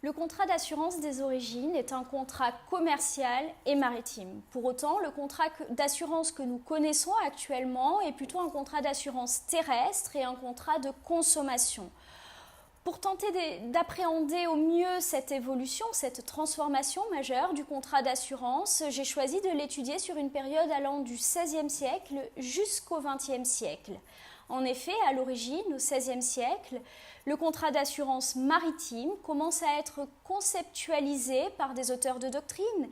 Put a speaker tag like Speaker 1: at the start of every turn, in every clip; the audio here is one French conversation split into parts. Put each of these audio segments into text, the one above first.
Speaker 1: Le contrat d'assurance des origines est un contrat commercial et maritime. Pour autant, le contrat d'assurance que nous connaissons actuellement est plutôt un contrat d'assurance terrestre et un contrat de consommation. Pour tenter d'appréhender au mieux cette évolution, cette transformation majeure du contrat d'assurance, j'ai choisi de l'étudier sur une période allant du XVIe siècle jusqu'au XXe siècle. En effet, à l'origine, au XVIe siècle, le contrat d'assurance maritime commence à être conceptualisé par des auteurs de doctrine.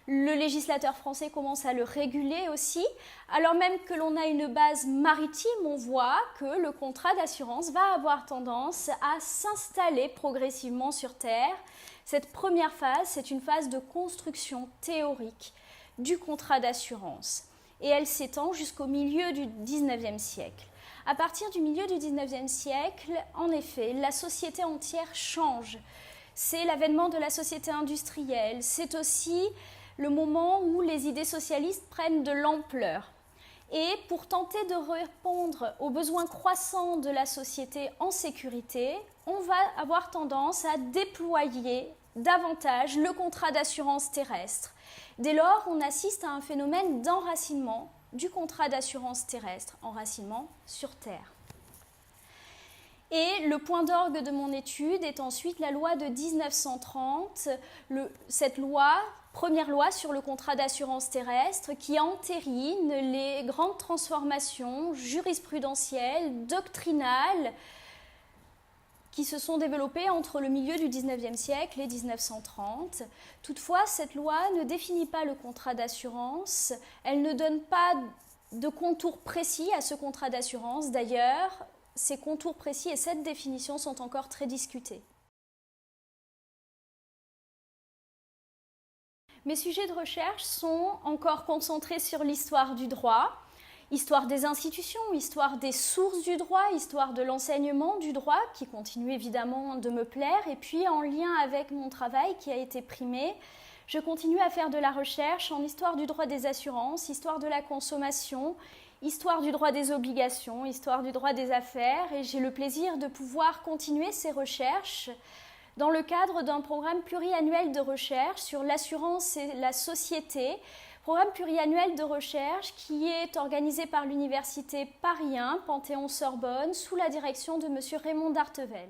Speaker 1: Le législateur français commence à le réguler aussi. Alors même que l'on a une base maritime, on voit que le contrat d'assurance va avoir tendance à s'installer progressivement sur terre. Cette première phase, c'est une phase de construction théorique du contrat d'assurance. Et elle s'étend jusqu'au milieu du XIXe siècle. À partir du milieu du XIXe siècle, en effet, la société entière change. C'est l'avènement de la société industrielle. C'est aussi le moment où les idées socialistes prennent de l'ampleur. Et pour tenter de répondre aux besoins croissants de la société en sécurité, on va avoir tendance à déployer davantage le contrat d'assurance terrestre. Dès lors, on assiste à un phénomène d'enracinement du contrat d'assurance terrestre, enracinement sur terre. Et le point d'orgue de mon étude est ensuite la loi de 1930, cette loi, première loi sur le contrat d'assurance terrestre, qui entérine les grandes transformations jurisprudentielles, doctrinales, qui se sont développées entre le milieu du XIXe siècle et 1930. Toutefois, cette loi ne définit pas le contrat d'assurance, elle ne donne pas de contours précis à ce contrat d'assurance. D'ailleurs, ces contours précis et cette définition sont encore très discutés. Mes sujets de recherche sont encore concentrés sur l'histoire du droit, histoire des institutions, histoire des sources du droit, histoire de l'enseignement du droit, qui continue évidemment de me plaire, et puis en lien avec mon travail qui a été primé, je continue à faire de la recherche en histoire du droit des assurances, histoire de la consommation, histoire du droit des obligations, histoire du droit des affaires, et j'ai le plaisir de pouvoir continuer ces recherches dans le cadre d'un programme pluriannuel de recherche sur l'assurance et la société, programme pluriannuel de recherche qui est organisé par l'Université Paris 1, Panthéon-Sorbonne, sous la direction de M. Raymond Dartevel.